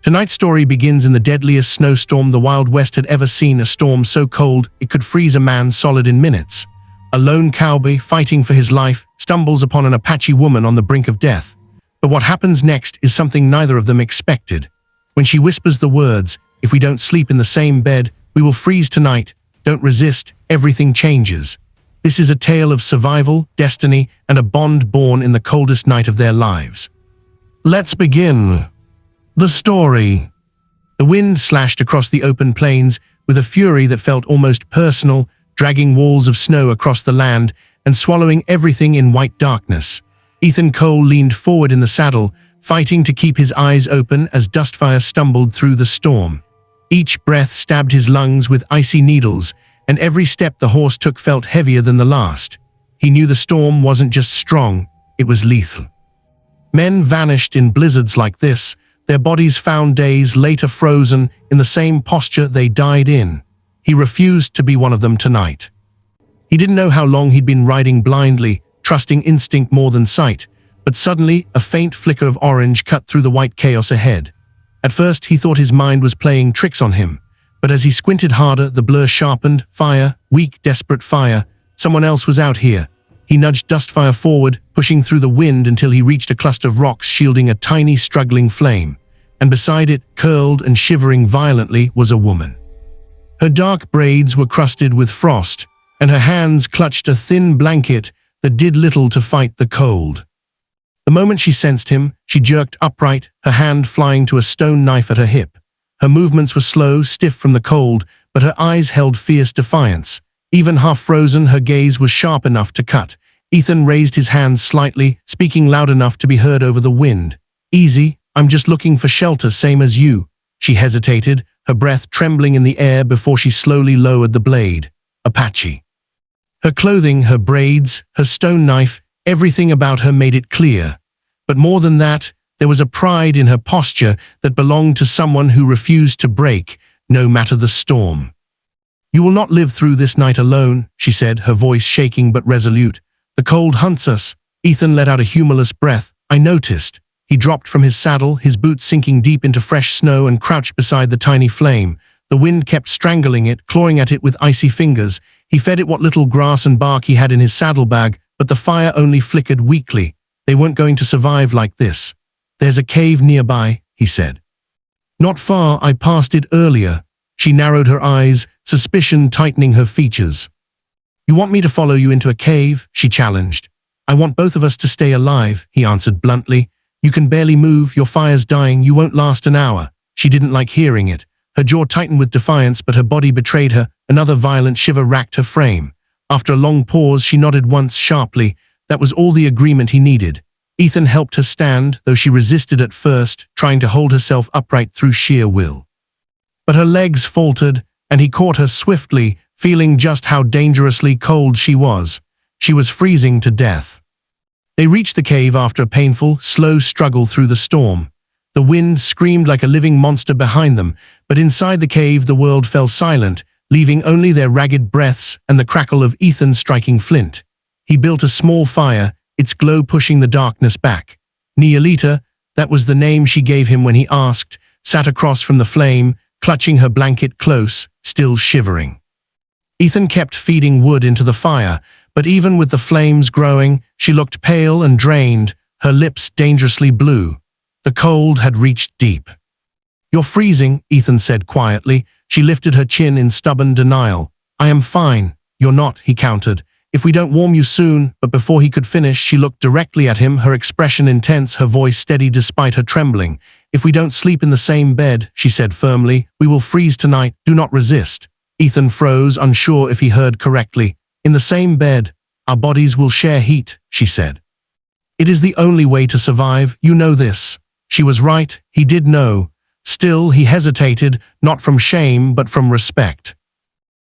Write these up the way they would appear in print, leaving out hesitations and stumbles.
Tonight's story begins in the deadliest snowstorm the Wild West had ever seen, a storm so cold it could freeze a man solid in minutes. A lone cowboy, fighting for his life, stumbles upon an Apache woman on the brink of death. But what happens next is something neither of them expected. When she whispers the words, "If we don't sleep in the same bed, we will freeze tonight. Don't resist," everything changes. This is a tale of survival, destiny, and a bond born in the coldest night of their lives. Let's begin. The story. The wind slashed across the open plains with a fury that felt almost personal, dragging walls of snow across the land and swallowing everything in white darkness. Ethan Cole leaned forward in the saddle, fighting to keep his eyes open as Dustfire stumbled through the storm. Each breath stabbed his lungs with icy needles, and every step the horse took felt heavier than the last. He knew the storm wasn't just strong, it was lethal. Men vanished in blizzards like this, their bodies found days later frozen in the same posture they died in. He refused to be one of them tonight. He didn't know how long he'd been riding blindly, trusting instinct more than sight, but suddenly a faint flicker of orange cut through the white chaos ahead. At first he thought his mind was playing tricks on him, but as he squinted harder, the blur sharpened. Fire, weak, desperate fire. Someone else was out here. He nudged Dustfire forward, pushing through the wind until he reached a cluster of rocks shielding a tiny, struggling flame. And beside it, curled and shivering violently, was a woman. Her dark braids were crusted with frost, and her hands clutched a thin blanket that did little to fight the cold. The moment she sensed him, she jerked upright, her hand flying to a stone knife at her hip. Her movements were slow, stiff from the cold, but her eyes held fierce defiance. Even half frozen, her gaze was sharp enough to cut. Ethan raised his hands slightly, speaking loud enough to be heard over the wind. "Easy, I'm just looking for shelter, same as you." She hesitated, her breath trembling in the air before she slowly lowered the blade. Apache. Her clothing, her braids, her stone knife, everything about her made it clear. But more than that, there was a pride in her posture that belonged to someone who refused to break, no matter the storm. "You will not live through this night alone," she said, her voice shaking but resolute. "The cold hunts us." Ethan let out a humorless breath. "I noticed." He dropped from his saddle, his boots sinking deep into fresh snow, and crouched beside the tiny flame. The wind kept strangling it, clawing at it with icy fingers. He fed it what little grass and bark he had in his saddlebag, but the fire only flickered weakly. They weren't going to survive like this. "There's a cave nearby," he said. "Not far, I passed it earlier." She narrowed her eyes, suspicion tightening her features. "You want me to follow you into a cave?" she challenged. "I want both of us to stay alive," he answered bluntly. "You can barely move, your fire's dying, you won't last an hour." She didn't like hearing it. Her jaw tightened with defiance, but her body betrayed her. Another violent shiver racked her frame. After a long pause, she nodded once sharply. That was all the agreement he needed. Ethan helped her stand, though she resisted at first, trying to hold herself upright through sheer will. But her legs faltered, and he caught her swiftly, feeling just how dangerously cold she was. She was freezing to death. They reached the cave after a painful, slow struggle through the storm. The wind screamed like a living monster behind them, but inside the cave the world fell silent, leaving only their ragged breaths and the crackle of Ethan striking flint. He built a small fire, its glow pushing the darkness back. Neolita, that was the name she gave him when he asked, sat across from the flame, clutching her blanket close, still shivering. Ethan kept feeding wood into the fire, but even with the flames growing, she looked pale and drained, her lips dangerously blue. The cold had reached deep. "You're freezing," Ethan said quietly. She lifted her chin in stubborn denial. "I am fine." "You're not," he countered. "If we don't warm you soon," but before he could finish, she looked directly at him, her expression intense, her voice steady despite her trembling. "If we don't sleep in the same bed," she said firmly, "we will freeze tonight. Do not resist." Ethan froze, unsure if he heard correctly. "In the same bed. Our bodies will share heat," she said. "It is the only way to survive, you know this." She was right, he did know. Still, he hesitated, not from shame, but from respect.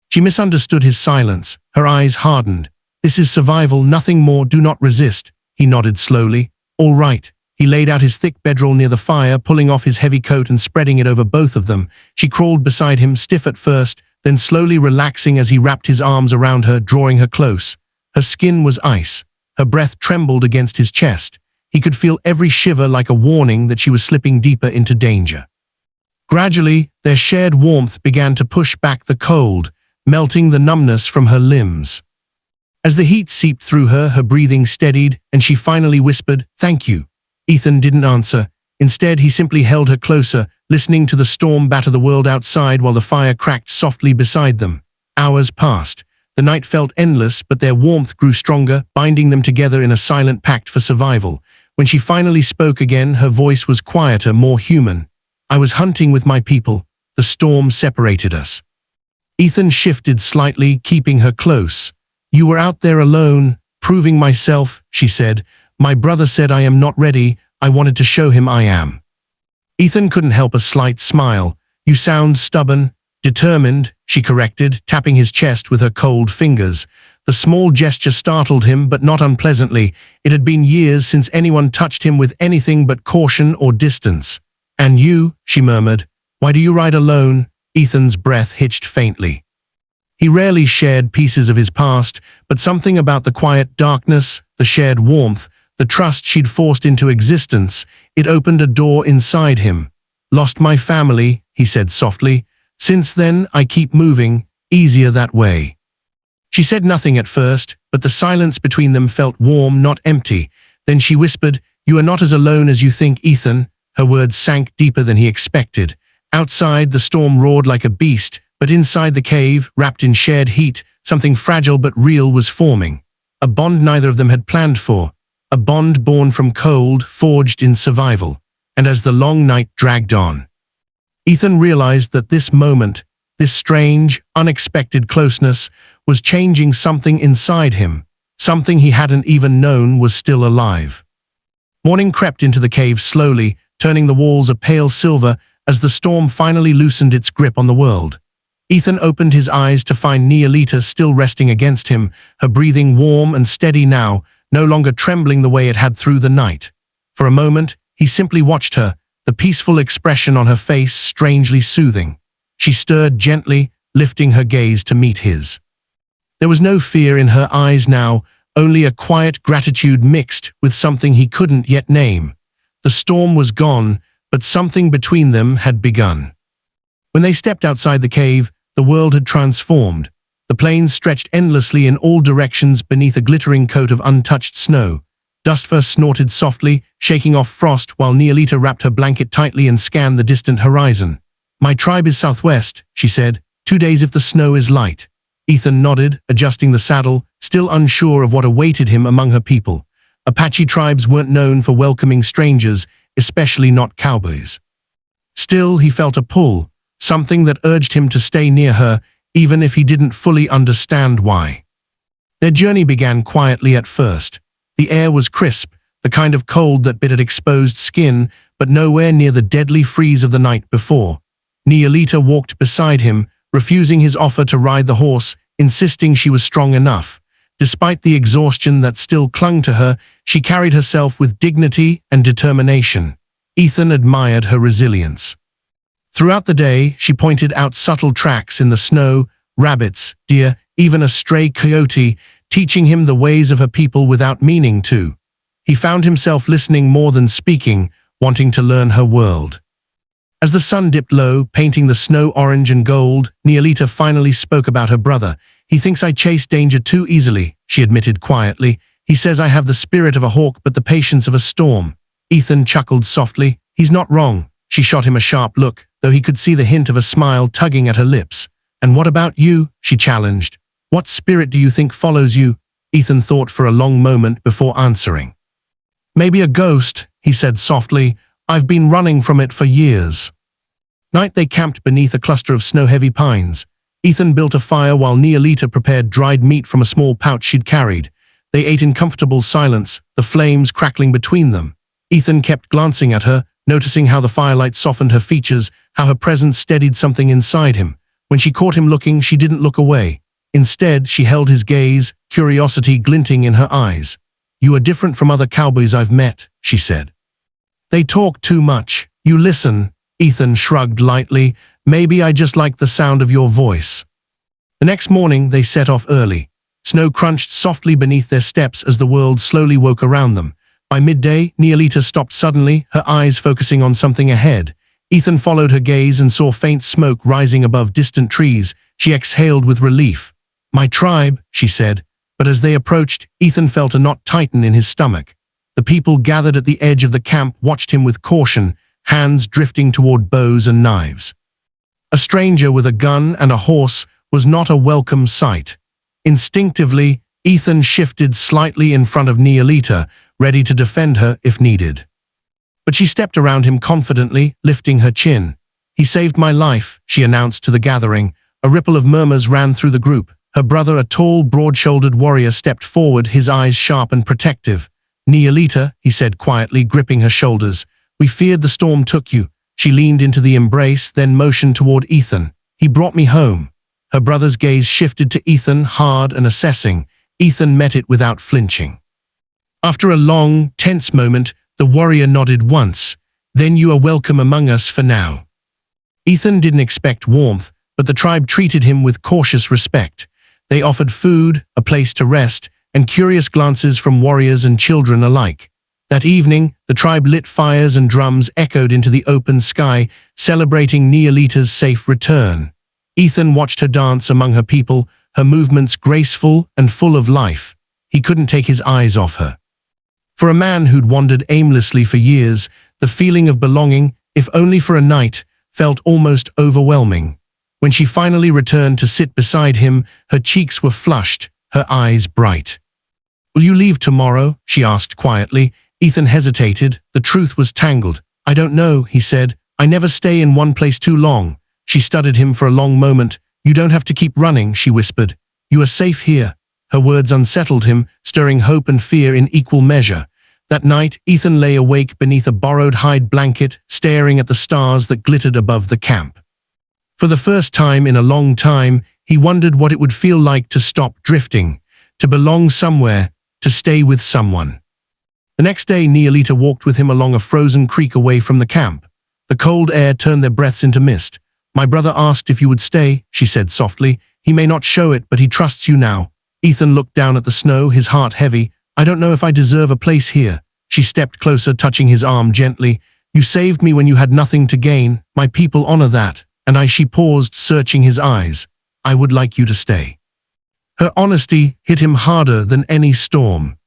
She misunderstood his silence, her eyes hardened. "This is survival, nothing more, do not resist." He nodded slowly. "All right." He laid out his thick bedroll near the fire, pulling off his heavy coat and spreading it over both of them. She crawled beside him, stiff at first, then slowly relaxing as he wrapped his arms around her, drawing her close. Her skin was ice. Her breath trembled against his chest. He could feel every shiver like a warning that she was slipping deeper into danger. Gradually, their shared warmth began to push back the cold, melting the numbness from her limbs. As the heat seeped through her, her breathing steadied, and she finally whispered, "Thank you." Ethan didn't answer. Instead, he simply held her closer, listening to the storm batter the world outside while the fire cracked softly beside them. Hours passed. The night felt endless, but their warmth grew stronger, binding them together in a silent pact for survival. When she finally spoke again, her voice was quieter, more human. "I was hunting with my people. The storm separated us." Ethan shifted slightly, keeping her close. "You were out there alone, proving myself," she said. "My brother said I am not ready. I wanted to show him I am." Ethan couldn't help a slight smile. "You sound stubborn." "Determined," she corrected, tapping his chest with her cold fingers. The small gesture startled him, but not unpleasantly. It had been years since anyone touched him with anything but caution or distance. "And you," she murmured, "why do you ride alone?" Ethan's breath hitched faintly. He rarely shared pieces of his past, but something about the quiet darkness, the shared warmth, the trust she'd forced into existence, it opened a door inside him. "Lost my family," he said softly. "Since then, I keep moving, easier that way." She said nothing at first, but the silence between them felt warm, not empty. Then she whispered, "You are not as alone as you think, Ethan." Her words sank deeper than he expected. Outside, the storm roared like a beast, but inside the cave, wrapped in shared heat, something fragile but real was forming. A bond neither of them had planned for. A bond born from cold, forged in survival. And as the long night dragged on, Ethan realized that this moment, this strange, unexpected closeness, was changing something inside him, something he hadn't even known was still alive. Morning crept into the cave slowly, turning the walls a pale silver as the storm finally loosened its grip on the world. Ethan opened his eyes to find Neolita still resting against him, her breathing warm and steady now, no longer trembling the way it had through the night. For a moment, he simply watched her, the peaceful expression on her face strangely soothing. She stirred gently, lifting her gaze to meet his. There was no fear in her eyes now, only a quiet gratitude mixed with something he couldn't yet name. The storm was gone, but something between them had begun. When they stepped outside the cave, the world had transformed. The plains stretched endlessly in all directions beneath a glittering coat of untouched snow. Dust first snorted softly, shaking off frost while Neolita wrapped her blanket tightly and scanned the distant horizon. "My tribe is southwest," she said. 2 days if the snow is light." Ethan nodded, adjusting the saddle, still unsure of what awaited him among her people. Apache tribes weren't known for welcoming strangers, especially not cowboys. Still, he felt a pull, something that urged him to stay near her, even if he didn't fully understand why. Their journey began quietly at first. The air was crisp, the kind of cold that bit at exposed skin, but nowhere near the deadly freeze of the night before. Neolita walked beside him, refusing his offer to ride the horse, insisting she was strong enough. Despite the exhaustion that still clung to her, she carried herself with dignity and determination. Ethan admired her resilience. Throughout the day, she pointed out subtle tracks in the snow, rabbits, deer, even a stray coyote, teaching him the ways of her people without meaning to. He found himself listening more than speaking, wanting to learn her world. As the sun dipped low, painting the snow orange and gold, Neolita finally spoke about her brother. "He thinks I chase danger too easily," she admitted quietly. "He says I have the spirit of a hawk but the patience of a storm." Ethan chuckled softly. "He's not wrong." She shot him a sharp look, though he could see the hint of a smile tugging at her lips. "And what about you?" she challenged. "What spirit do you think follows you?" Ethan thought for a long moment before answering. "Maybe a ghost," he said softly. "I've been running from it for years." Night they camped beneath a cluster of snow-heavy pines. Ethan built a fire while Neolita prepared dried meat from a small pouch she'd carried. They ate in comfortable silence, the flames crackling between them. Ethan kept glancing at her, noticing how the firelight softened her features, how her presence steadied something inside him. When she caught him looking, she didn't look away. Instead, she held his gaze, curiosity glinting in her eyes. "You are different from other cowboys I've met," she said. "They talk too much. You listen." Ethan shrugged lightly. "Maybe I just like the sound of your voice." The next morning, they set off early. Snow crunched softly beneath their steps as the world slowly woke around them. By midday, Neolita stopped suddenly, her eyes focusing on something ahead. Ethan followed her gaze and saw faint smoke rising above distant trees. She exhaled with relief. "My tribe," she said, but as they approached, Ethan felt a knot tighten in his stomach. The people gathered at the edge of the camp watched him with caution, hands drifting toward bows and knives. A stranger with a gun and a horse was not a welcome sight. Instinctively, Ethan shifted slightly in front of Neolita, ready to defend her if needed. But she stepped around him confidently, lifting her chin. "He saved my life," she announced to the gathering. A ripple of murmurs ran through the group. Her brother, a tall, broad-shouldered warrior, stepped forward, his eyes sharp and protective. "Neolita," he said quietly, gripping her shoulders, "we feared the storm took you." She leaned into the embrace, then motioned toward Ethan. "He brought me home." Her brother's gaze shifted to Ethan, hard and assessing. Ethan met it without flinching. After a long, tense moment, the warrior nodded once. "Then you are welcome among us for now." Ethan didn't expect warmth, but the tribe treated him with cautious respect. They offered food, a place to rest, and curious glances from warriors and children alike. That evening, the tribe lit fires and drums echoed into the open sky, celebrating Neolita's safe return. Ethan watched her dance among her people, her movements graceful and full of life. He couldn't take his eyes off her. For a man who'd wandered aimlessly for years, the feeling of belonging, if only for a night, felt almost overwhelming. When she finally returned to sit beside him, her cheeks were flushed, her eyes bright. "Will you leave tomorrow?" she asked quietly. Ethan hesitated. The truth was tangled. "I don't know," he said. "I never stay in one place too long." She studied him for a long moment. "You don't have to keep running," she whispered. "You are safe here." Her words unsettled him, stirring hope and fear in equal measure. That night, Ethan lay awake beneath a borrowed hide blanket, staring at the stars that glittered above the camp. For the first time in a long time, he wondered what it would feel like to stop drifting, to belong somewhere, to stay with someone. The next day, Neolita walked with him along a frozen creek away from the camp. The cold air turned their breaths into mist. "My brother asked if you would stay," she said softly. "He may not show it, but he trusts you now." Ethan looked down at the snow, his heart heavy. "I don't know if I deserve a place here." She stepped closer, touching his arm gently. "You saved me when you had nothing to gain. My people honor that." And she paused, searching his eyes. "I would like you to stay." Her honesty hit him harder than any storm.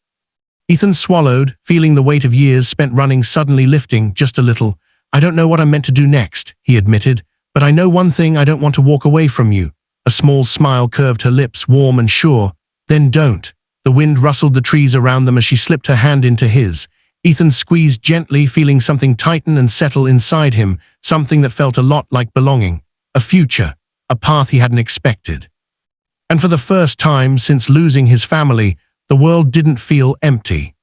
Ethan swallowed, feeling the weight of years spent running suddenly lifting just a little. "I don't know what I'm meant to do next," he admitted, "but I know one thing: I don't want to walk away from you." A small smile curved her lips, warm and sure. "Then don't." The wind rustled the trees around them as she slipped her hand into his. Ethan squeezed gently, feeling something tighten and settle inside him, something that felt a lot like belonging. A future, a path he hadn't expected. And for the first time since losing his family, the world didn't feel empty.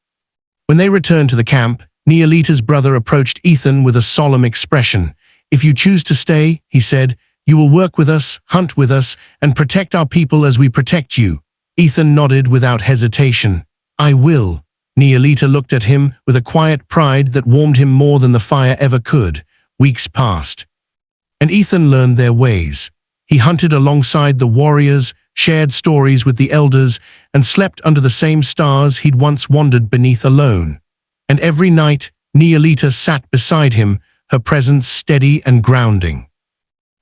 When they returned to the camp, Neolita's brother approached Ethan with a solemn expression. "If you choose to stay," he said, "you will work with us, hunt with us, and protect our people as we protect you." Ethan nodded without hesitation. "I will." Neolita looked at him with a quiet pride that warmed him more than the fire ever could. Weeks passed, and Ethan learned their ways. He hunted alongside the warriors, shared stories with the elders, and slept under the same stars he'd once wandered beneath alone. And every night, Neolita sat beside him, her presence steady and grounding.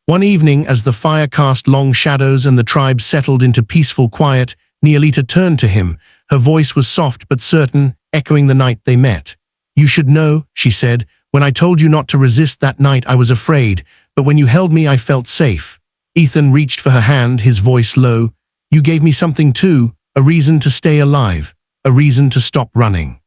One evening, as the fire cast long shadows and the tribe settled into peaceful quiet, Neolita turned to him. Her voice was soft but certain, echoing the night they met. "You should know," she said, "when I told you not to resist that night I was afraid, but when you held me I felt safe." Ethan reached for her hand, his voice low. "You gave me something too, a reason to stay alive, a reason to stop running."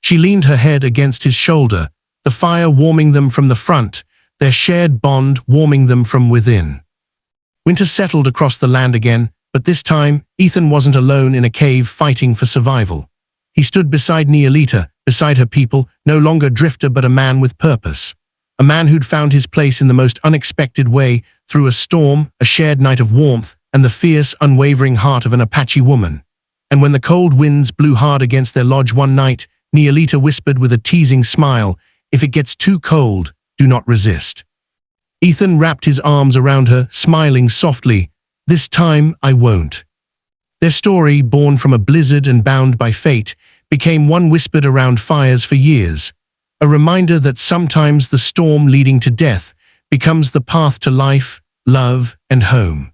She leaned her head against his shoulder, the fire warming them from the front, their shared bond warming them from within. Winter settled across the land again, but this time, Ethan wasn't alone in a cave fighting for survival. He stood beside Neolita, beside her people, no longer a drifter but a man with purpose. A man who'd found his place in the most unexpected way, through a storm, a shared night of warmth, and the fierce, unwavering heart of an Apache woman. And when the cold winds blew hard against their lodge one night, Neolita whispered with a teasing smile, "If it gets too cold, do not resist." Ethan wrapped his arms around her, smiling softly. "This time I won't." Their story, born from a blizzard and bound by fate, became one whispered around fires for years. a reminder that sometimes the storm leading to death becomes the path to life, love, and home.